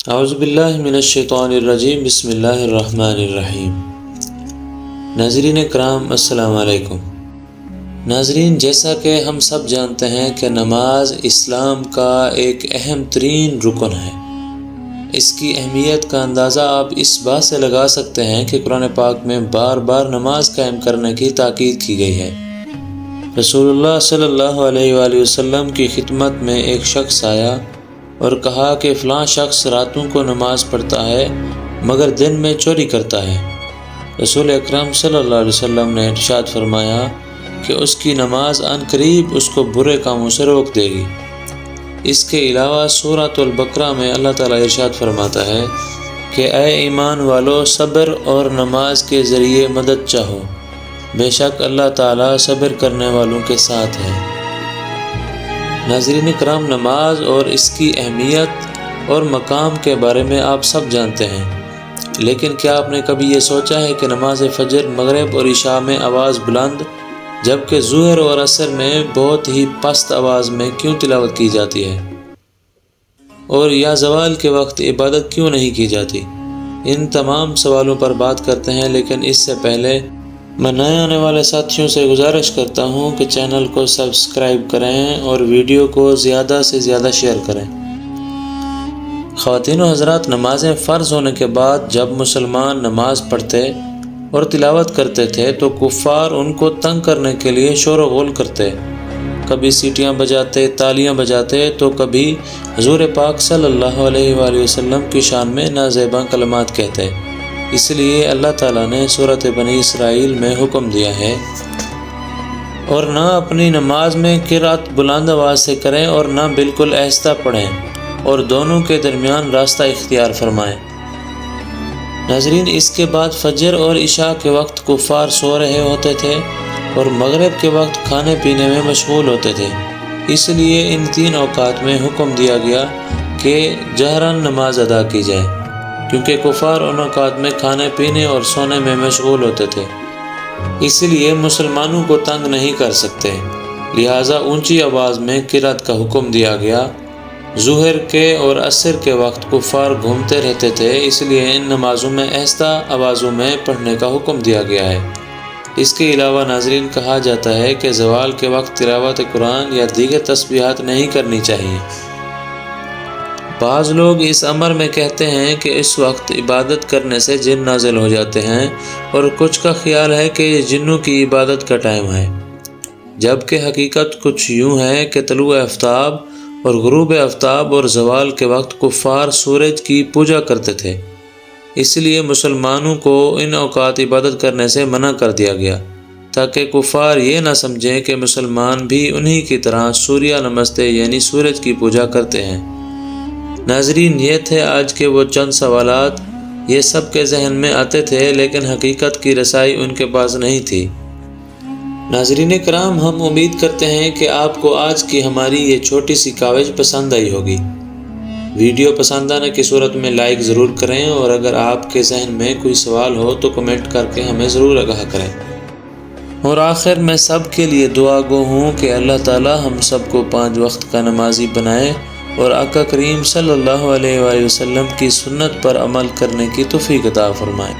اعوذ باللہ من الشیطان الرجیم، بسم اللہ الرحمن الرحیم۔ ناظرین کرام، السلام علیکم۔ ناظرین، جیسا کہ ہم سب جانتے ہیں کہ نماز اسلام کا ایک اہم ترین رکن ہے۔ اس کی اہمیت کا اندازہ آپ اس بات سے لگا سکتے ہیں کہ قرآن پاک میں بار بار نماز قائم کرنے کی تاکید کی گئی ہے۔ رسول اللہ صلی اللہ علیہ وآلہ وسلم کی خدمت میں ایک شخص آیا اور کہا کہ فلاں شخص راتوں کو نماز پڑھتا ہے مگر دن میں چوری کرتا ہے۔ رسول اکرم صلی اللہ علیہ وسلم نے ارشاد فرمایا کہ اس کی نماز عن قریب اس کو برے کاموں سے روک دے گی۔ اس کے علاوہ سورۃ البقرہ میں اللہ تعالیٰ ارشاد فرماتا ہے کہ اے ایمان والو، صبر اور نماز کے ذریعے مدد چاہو، بے شک اللہ تعالیٰ صبر کرنے والوں کے ساتھ ہے۔ ناظرین کرام، نماز اور اس کی اہمیت اور مقام کے بارے میں آپ سب جانتے ہیں، لیکن کیا آپ نے کبھی یہ سوچا ہے کہ نماز فجر، مغرب اور عشاء میں آواز بلند جبکہ ظہر اور عصر میں بہت ہی پست آواز میں کیوں تلاوت کی جاتی ہے، اور یا زوال کے وقت عبادت کیوں نہیں کی جاتی؟ ان تمام سوالوں پر بات کرتے ہیں، لیکن اس سے پہلے میں نئے آنے والے ساتھیوں سے گزارش کرتا ہوں کہ چینل کو سبسکرائب کریں اور ویڈیو کو زیادہ سے زیادہ شیئر کریں۔ خواتین و حضرات، نمازیں فرض ہونے کے بعد جب مسلمان نماز پڑھتے اور تلاوت کرتے تھے تو کفار ان کو تنگ کرنے کے لیے شور و غل کرتے، کبھی سیٹیاں بجاتے، تالیاں بجاتے، تو کبھی حضور پاک صلی اللہ علیہ وآلہ وسلم کی شان میں نازیباں کلمات کہتے۔ اس لیے اللہ تعالیٰ نے سورۃ بنی اسرائیل میں حکم دیا ہے اور نہ اپنی نماز میں قرأت بلند آواز سے کریں اور نہ بالکل آہستہ پڑھیں، اور دونوں کے درمیان راستہ اختیار فرمائیں۔ ناظرین، اس کے بعد فجر اور عشاء کے وقت کفار سو رہے ہوتے تھے اور مغرب کے وقت کھانے پینے میں مشغول ہوتے تھے۔ اس لیے ان تین اوقات میں حکم دیا گیا کہ جہراً نماز ادا کی جائے، کیونکہ کفار ان اوقات میں کھانے پینے اور سونے میں مشغول ہوتے تھے، اس لیے مسلمانوں کو تنگ نہیں کر سکتے، لہٰذا اونچی آواز میں قرأت کا حکم دیا گیا۔ ظہر کے اور عصر کے وقت کفار گھومتے رہتے تھے، اس لیے ان نمازوں میں آہستہ آوازوں میں پڑھنے کا حکم دیا گیا ہے۔ اس کے علاوہ ناظرین، کہا جاتا ہے کہ زوال کے وقت تلاوت قرآن یا دیگر تسبیحات نہیں کرنی چاہیے۔ بعض لوگ اس امر میں کہتے ہیں کہ اس وقت عبادت کرنے سے جن نازل ہو جاتے ہیں، اور کچھ کا خیال ہے کہ یہ جنوں کی عبادت کا ٹائم ہے، جبکہ حقیقت کچھ یوں ہے کہ طلوع آفتاب اور غروب آفتاب اور زوال کے وقت کفار سورج کی پوجا کرتے تھے، اس لیے مسلمانوں کو ان اوقات عبادت کرنے سے منع کر دیا گیا، تاکہ کفار یہ نہ سمجھیں کہ مسلمان بھی انہی کی طرح سوریہ نمستے یعنی سورج کی پوجا کرتے ہیں۔ ناظرین، یہ تھے آج کے وہ چند سوالات، یہ سب کے ذہن میں آتے تھے لیکن حقیقت کی رسائی ان کے پاس نہیں تھی۔ ناظرین کرام، ہم امید کرتے ہیں کہ آپ کو آج کی ہماری یہ چھوٹی سی کاوش پسند آئی ہوگی۔ ویڈیو پسند آنے کی صورت میں لائک ضرور کریں، اور اگر آپ کے ذہن میں کوئی سوال ہو تو کمنٹ کر کے ہمیں ضرور آگاہ کریں۔ اور آخر میں سب کے لیے دعا گو ہوں کہ اللہ تعالی ہم سب کو 5 وقت کا نمازی بنائے اور آقا کریم صلی اللہ علیہ وآلہ وسلم کی سنت پر عمل کرنے کی توفیق عطا فرمائے۔